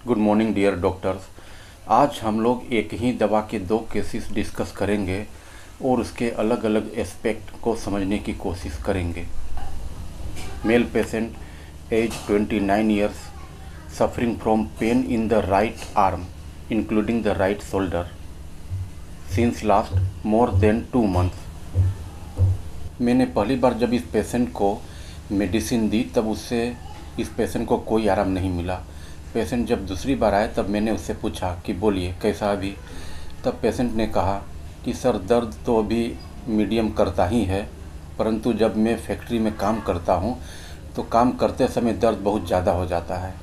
Good morning dear doctors. आज हम लोग एक ही दवा के दो केसेस डिस्कस करेंगे और उसके अलग अलग एस्पेक्ट को समझने की कोशिश करेंगे। Male patient age 29 years suffering from pain in the right arm including the right shoulder since last more than 2 months. मैंने पहली बार जब इस पेशेंट को मेडिसिन दी तब उससे इस पेशेंट को कोई आराम नहीं मिला। पेशेंट जब दूसरी बार आए तब मैंने उससे पूछा कि बोलिए कैसा अभी। तब पेशेंट ने कहा कि सर दर्द तो अभी मीडियम करता ही है, परंतु जब मैं फैक्ट्री में काम करता हूँ तो काम करते समय दर्द बहुत ज़्यादा हो जाता है।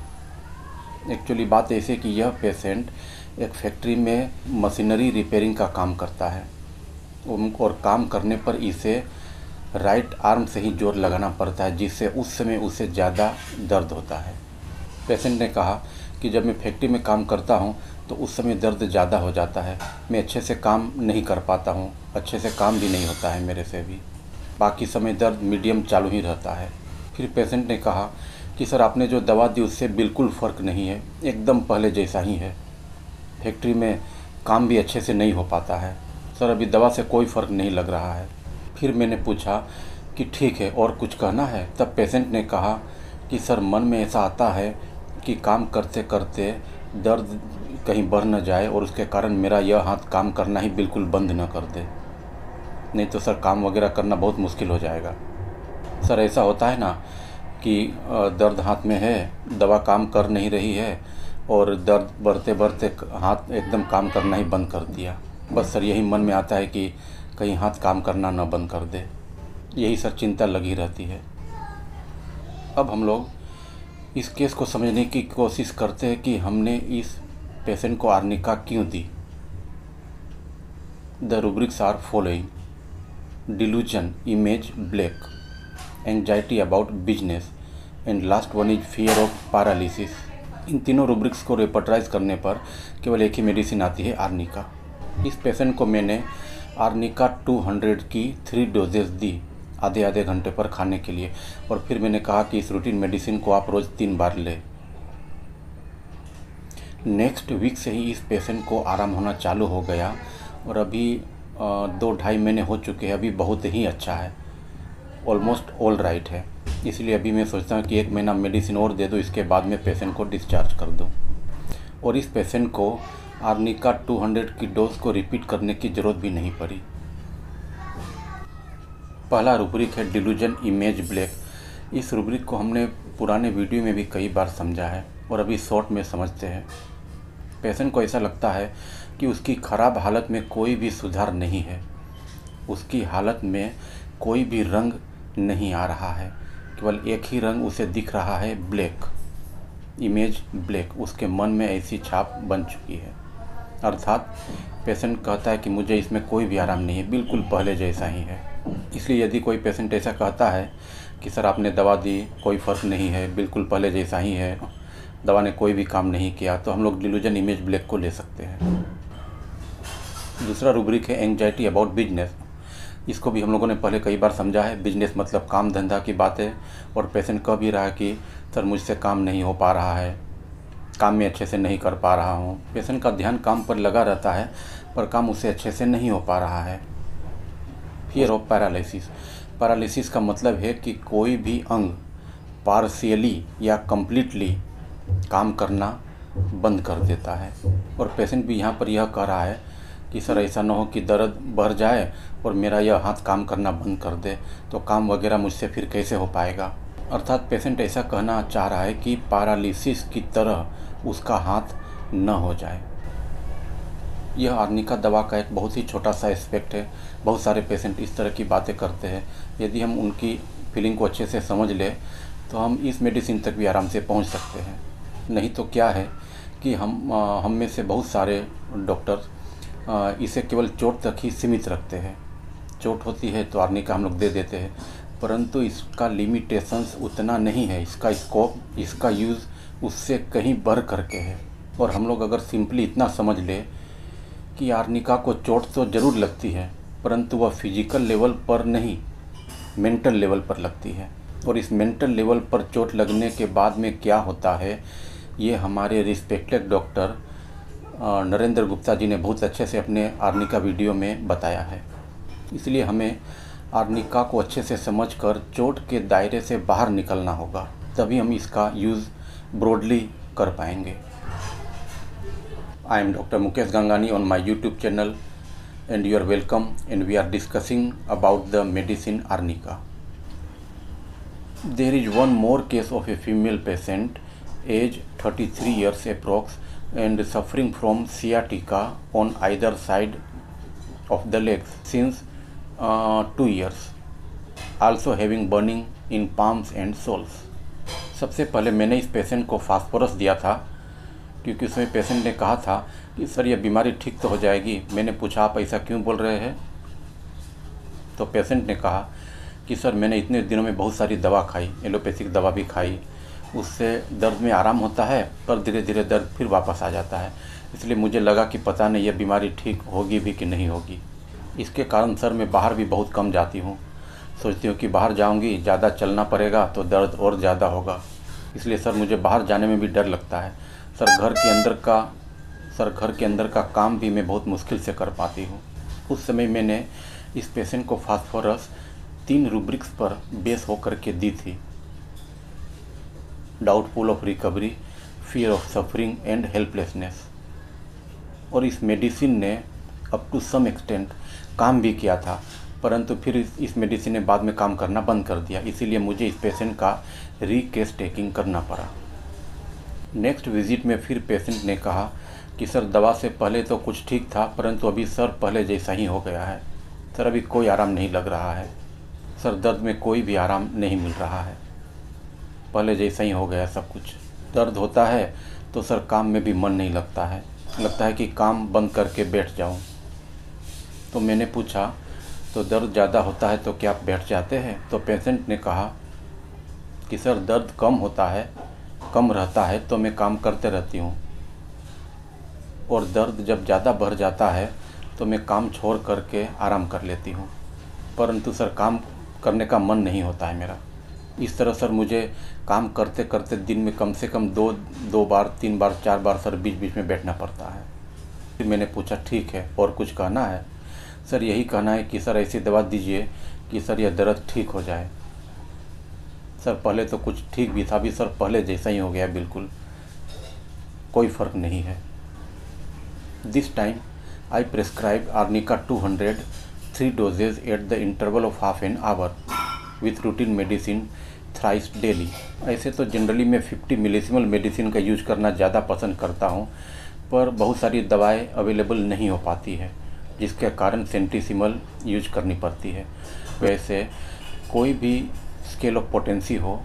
एक्चुअली बात ऐसे कि यह पेशेंट एक फैक्ट्री में मशीनरी रिपेयरिंग का काम करता है और काम करने पर इसे राइट आर्म से ही जोर लगाना पड़ता है, जिससे उस समय उसे ज़्यादा दर्द होता है। पेशेंट ने कहा कि जब मैं फैक्ट्री में काम करता हूं तो उस समय दर्द ज़्यादा हो जाता है, मैं अच्छे से काम नहीं कर पाता हूं, अच्छे से काम भी नहीं होता है मेरे से भी, बाकी समय दर्द मीडियम चालू ही रहता है। फिर पेशेंट ने कहा कि सर आपने जो दवा दी उससे बिल्कुल फ़र्क नहीं है, एकदम पहले जैसा ही है, फैक्ट्री में काम भी अच्छे से नहीं हो पाता है सर, अभी दवा से कोई फ़र्क नहीं लग रहा है। फिर मैंने पूछा कि ठीक है और कुछ कहना है। तब पेशेंट ने कहा कि सर मन में ऐसा आता है कि काम करते करते दर्द कहीं बढ़ न जाए और उसके कारण मेरा यह हाथ काम करना ही बिल्कुल बंद न कर दे, नहीं तो सर काम वगैरह करना बहुत मुश्किल हो जाएगा। सर ऐसा होता है ना कि दर्द हाथ में है, दवा काम कर नहीं रही है और दर्द बढ़ते बढ़ते हाथ एकदम काम करना ही बंद कर दिया। बस सर यही मन में आता है कि कहीं हाथ काम करना न बंद कर दे, यही सर चिंता लगी रहती है। अब हम लोग इस केस को समझने की कोशिश करते हैं कि हमने इस पेशेंट को आर्निका क्यों दी। The rubrics are following: delusion, image black, anxiety about business and last one is fear of paralysis. इन तीनों रुब्रिक्स को रेपर्टराइज करने पर केवल एक ही मेडिसिन आती है, आर्निका। इस पेशेंट को मैंने आर्निका 200 की 3 डोजेज दी आधे आधे घंटे पर खाने के लिए, और फिर मैंने कहा कि इस रूटीन मेडिसिन को आप रोज़ 3 बार लें। नेक्स्ट वीक से ही इस पेशेंट को आराम होना चालू हो गया और अभी 2-2.5 महीने हो चुके हैं। अभी बहुत ही अच्छा है, ऑलमोस्ट ऑल राइट है। इसलिए अभी मैं सोचता हूँ कि 1 महीना मेडिसिन और दे दूँ, इसके बाद में पेशेंट को डिस्चार्ज कर दूँ। और इस पेशेंट को आर्निका 200 की डोज को रिपीट करने की ज़रूरत भी नहीं पड़ी। पहला रुब्रिक है डिल्यूजन, इमेज ब्लैक। इस रुब्रिक को हमने पुराने वीडियो में भी कई बार समझा है और अभी शॉर्ट में समझते हैं। पेशेंट को ऐसा लगता है कि उसकी ख़राब हालत में कोई भी सुधार नहीं है, उसकी हालत में कोई भी रंग नहीं आ रहा है, केवल एक ही रंग उसे दिख रहा है, ब्लैक, इमेज ब्लैक। उसके मन में ऐसी छाप बन चुकी है, अर्थात पेशेंट कहता है कि मुझे इसमें कोई भी आराम नहीं है, बिल्कुल पहले जैसा ही है। इसलिए यदि कोई पेशेंट ऐसा कहता है कि सर आपने दवा दी, कोई फ़र्क नहीं है, बिल्कुल पहले जैसा ही है, दवा ने कोई भी काम नहीं किया, तो हम लोग डिल्यूजन, इमेज ब्लैक को ले सकते हैं। दूसरा रुब्रिक है एंजाइटी अबाउट बिजनेस। इसको भी हम लोगों ने पहले कई बार समझा है। बिजनेस मतलब काम धंधा की बात है, और पेशेंट कह भी रहा है कि सर मुझसे काम नहीं हो पा रहा है, काम में अच्छे से नहीं कर पा रहा हूँ। पेशेंट का ध्यान काम पर लगा रहता है पर काम उससे अच्छे से नहीं हो पा रहा है। Fear of paralysis. पैरालिसिस का मतलब है कि कोई भी अंग पार्शियली या कंप्लीटली काम करना बंद कर देता है। और पेशेंट भी यहाँ पर यह कह रहा है कि सर ऐसा न हो कि दर्द बढ़ जाए और मेरा यह हाथ काम करना बंद कर दे, तो काम वगैरह मुझसे फिर कैसे हो पाएगा। अर्थात पेशेंट ऐसा कहना चाह रहा है कि पैरालिसिस की तरह उसका हाथ न हो जाए। यह आर्निका दवा का एक बहुत ही छोटा सा एस्पेक्ट है। बहुत सारे पेशेंट इस तरह की बातें करते हैं। यदि हम उनकी फीलिंग को अच्छे से समझ लें तो हम इस मेडिसिन तक भी आराम से पहुंच सकते हैं। नहीं तो क्या है कि हम में से बहुत सारे डॉक्टर इसे केवल चोट तक ही सीमित रखते हैं। चोट होती है तो आर्निका हम लोग दे देते हैं, परंतु इसका लिमिटेशंस उतना नहीं है, इसका स्कोप, इसका यूज़ उससे कहीं बढ़ करके है। और हम लोग अगर सिंपली इतना समझ ले कि आर्निका को चोट तो ज़रूर लगती है, परंतु वह फिजिकल लेवल पर नहीं, मेंटल लेवल पर लगती है। और इस मेंटल लेवल पर चोट लगने के बाद में क्या होता है ये हमारे रिस्पेक्टेड डॉक्टर नरेंद्र गुप्ता जी ने बहुत अच्छे से अपने आर्निका वीडियो में बताया है। इसलिए हमें आर्निका को अच्छे से समझकर चोट के दायरे से बाहर निकलना होगा, तभी हम इसका यूज़ ब्रॉडली कर पाएंगे। I am doctor Mukesh Gangani on my YouTube channel and you are welcome, and we are discussing about the medicine arnica. There is one more case of a female patient, age 33 years approx, and suffering from sciatica on either side of the legs since 2 years, also having burning in palms and soles. सबसे पहले मैंने इस patient को phosphorus दिया था, क्योंकि उसमें patient ने कहा था कि सर ये बीमारी ठीक तो हो जाएगी। मैंने पूछा आप ऐसा क्यों बोल रहे हैं? तो पेशेंट ने कहा कि सर मैंने इतने दिनों में बहुत सारी दवा खाई, एलोपैथिक दवा भी खाई, उससे दर्द में आराम होता है पर धीरे धीरे दर्द फिर वापस आ जाता है, इसलिए मुझे लगा कि पता नहीं यह बीमारी ठीक होगी भी कि नहीं होगी। इसके कारण सर मैं बाहर भी बहुत कम जाती हूँ। सोचती हूँ कि बाहर जाऊँगी, ज़्यादा चलना पड़ेगा तो दर्द और ज़्यादा होगा, इसलिए सर मुझे बाहर जाने में भी डर लगता है। सर घर के अंदर का काम भी मैं बहुत मुश्किल से कर पाती हूँ। उस समय मैंने इस पेशेंट को फास्फोरस 3 रूब्रिक्स पर बेस होकर के दी थी: doubtful of recovery, fear of suffering and helplessness. और इस मेडिसिन ने अप टू सम एक्सटेंट काम भी किया था, परंतु फिर इस मेडिसिन ने बाद में काम करना बंद कर दिया, इसीलिए मुझे इस पेशेंट का रीकेस टेकिंग करना पड़ा। नेक्स्ट विजिट में फिर पेशेंट ने कहा कि सर दवा से पहले तो कुछ ठीक था, परंतु अभी सर पहले जैसा ही हो गया है। सर अभी कोई आराम नहीं लग रहा है, सर दर्द में कोई भी आराम नहीं मिल रहा है, पहले जैसा ही हो गया सब कुछ। दर्द होता है तो सर काम में भी मन नहीं लगता है, लगता है कि काम बंद करके बैठ जाऊं। तो मैंने पूछा तो दर्द ज़्यादा होता है तो क्या आप बैठ जाते हैं? तो पेशेंट ने कहा कि सर दर्द कम रहता है तो मैं काम करते रहती हूँ, और दर्द जब ज़्यादा बढ़ जाता है तो मैं काम छोड़ करके आराम कर लेती हूँ, परंतु सर काम करने का मन नहीं होता है मेरा। इस तरह सर मुझे काम करते करते दिन में कम से कम दो बार 3 बार 4 बार सर बीच बीच में बैठना पड़ता है। फिर मैंने पूछा ठीक है और कुछ कहना है? सर यही कहना है कि सर ऐसी दवा दीजिए कि सर यह दर्द ठीक हो जाए। सर पहले तो कुछ ठीक भी था, अभी सर पहले जैसा ही हो गया, बिल्कुल कोई फ़र्क नहीं है। This time I prescribe arnica 200 3 doses at the interval of half an hour with routine medicine thrice daily. ऐसे तो जनरली मैं 50 मिलीसिमल मेडिसिन का यूज करना ज़्यादा पसंद करता हूँ, पर बहुत सारी दवाएं अवेलेबल नहीं हो पाती है, जिसके कारण सेंटीसिमल यूज करनी पड़ती है। वैसे कोई भी स्केल ऑफ पोटेंसी हो,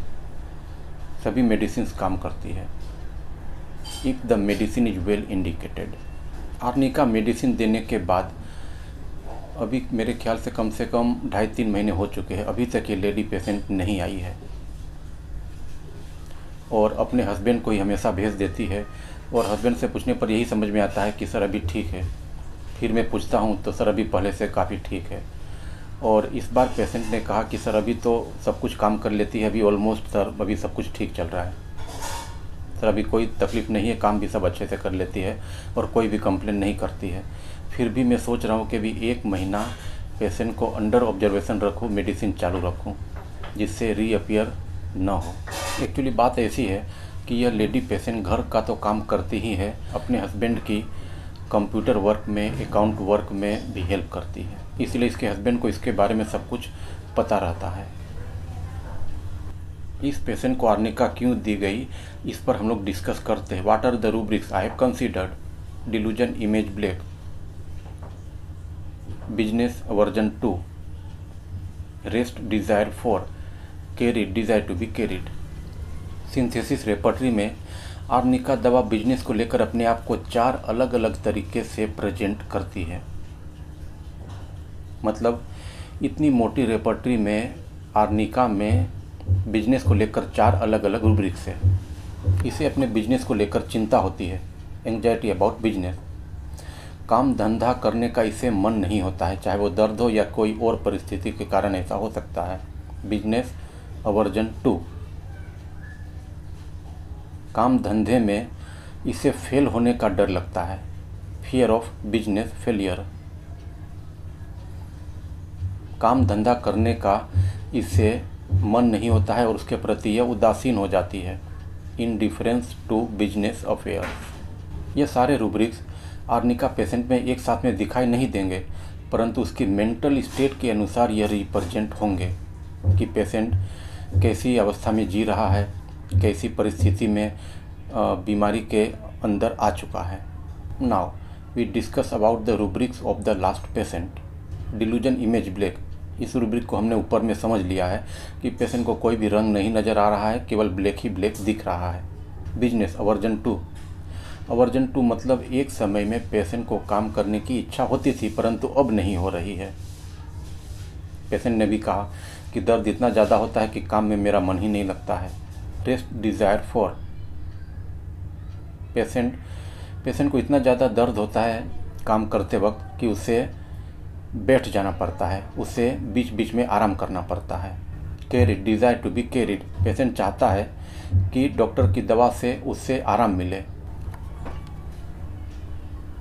सभी मेडिसिन काम करती है if the medicine is well indicated. Arnica medicine देने के बाद अभी मेरे ख्याल से कम 2.5-3 महीने हो चुके हैं, अभी तक ये लेडी पेशेंट नहीं आई है, और अपने हस्बैंड को ही हमेशा भेज देती है, और हस्बैंड से पूछने पर यही समझ में आता है कि सर अभी ठीक है। फिर मैं पूछता हूँ तो सर अभी पहले से काफ़ी ठीक है। और इस बार पेशेंट ने कहा कि सर अभी तो सब कुछ काम कर लेती है, अभी ऑलमोस्ट सर अभी सब कुछ ठीक चल रहा है, सर अभी कोई तकलीफ़ नहीं है, काम भी सब अच्छे से कर लेती है और कोई भी कंप्लेन नहीं करती है। फिर भी मैं सोच रहा हूँ कि अभी 1 महीना पेशेंट को अंडर ऑब्जर्वेशन रखूँ, मेडिसिन चालू रखूँ, जिससे रीअपियर न हो। एक्चुअली बात ऐसी है कि यह लेडी पेशेंट घर का तो काम करती ही है, अपने हस्बैंड की कंप्यूटर वर्क में, अकाउंट वर्क में भी हेल्प करती है, इसलिए इसके हस्बैंड को इसके बारे में सब कुछ पता रहता है। इस पेशेंट को आर्निका क्यों दी गई, इस पर हम लोग डिस्कस करते हैं। What are the rubrics I have considered? Delusion image black, business aversion 2, rest desire 4, carried desire to be carried. Synthesis repertory में आर्निका दवा बिजनेस को लेकर अपने आप को 4 अलग अलग तरीके से प्रेजेंट करती है। मतलब इतनी मोटी रेपर्टरी में आर्निका में बिजनेस को लेकर 4 अलग अलग रूब्रिक्स है। इसे अपने बिजनेस को लेकर चिंता होती है, एंग्जाइटी अबाउट बिजनेस। काम धंधा करने का इसे मन नहीं होता है, चाहे वो दर्द हो या कोई और परिस्थिति के कारण ऐसा हो सकता है। बिजनेस अवर्जन 2, काम धंधे में इसे फेल होने का डर लगता है, फियर ऑफ बिजनेस फेलियर। काम धंधा करने का इसे मन नहीं होता है और उसके प्रति यह उदासीन हो जाती है, इनडिफरेंस टू बिजनेस अफेयर्स। ये सारे रूब्रिक्स आर्निका पेशेंट में एक साथ में दिखाई नहीं देंगे, परंतु उसकी मेंटल स्टेट के अनुसार यह रिप्रेजेंट होंगे कि पेशेंट कैसी अवस्था में जी रहा है, कैसी परिस्थिति में बीमारी के अंदर आ चुका है। Now we discuss about the rubrics of the last patient. Delusion image black, इस रूब्रिक को हमने ऊपर में समझ लिया है कि पेशेंट को कोई भी रंग नहीं नज़र आ रहा है, केवल ब्लैक ही ब्लैक दिख रहा है। Business aversion to, aversion to मतलब एक समय में पेशेंट को काम करने की इच्छा होती थी परंतु अब नहीं हो रही है। पेशेंट ने भी कहा कि दर्द इतना ज़्यादा होता है कि काम में मेरा मन ही नहीं लगता है। रेस्ट डिज़ायर फॉर, पेशेंट को इतना ज़्यादा दर्द होता है काम करते वक्त कि उसे बैठ जाना पड़ता है, उसे बीच बीच में आराम करना पड़ता है। Carried, desire to be carried, patient चाहता है कि डॉक्टर की दवा से उससे आराम मिले।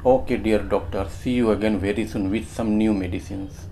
Okay dear doctor, see you again very soon with some new medicines.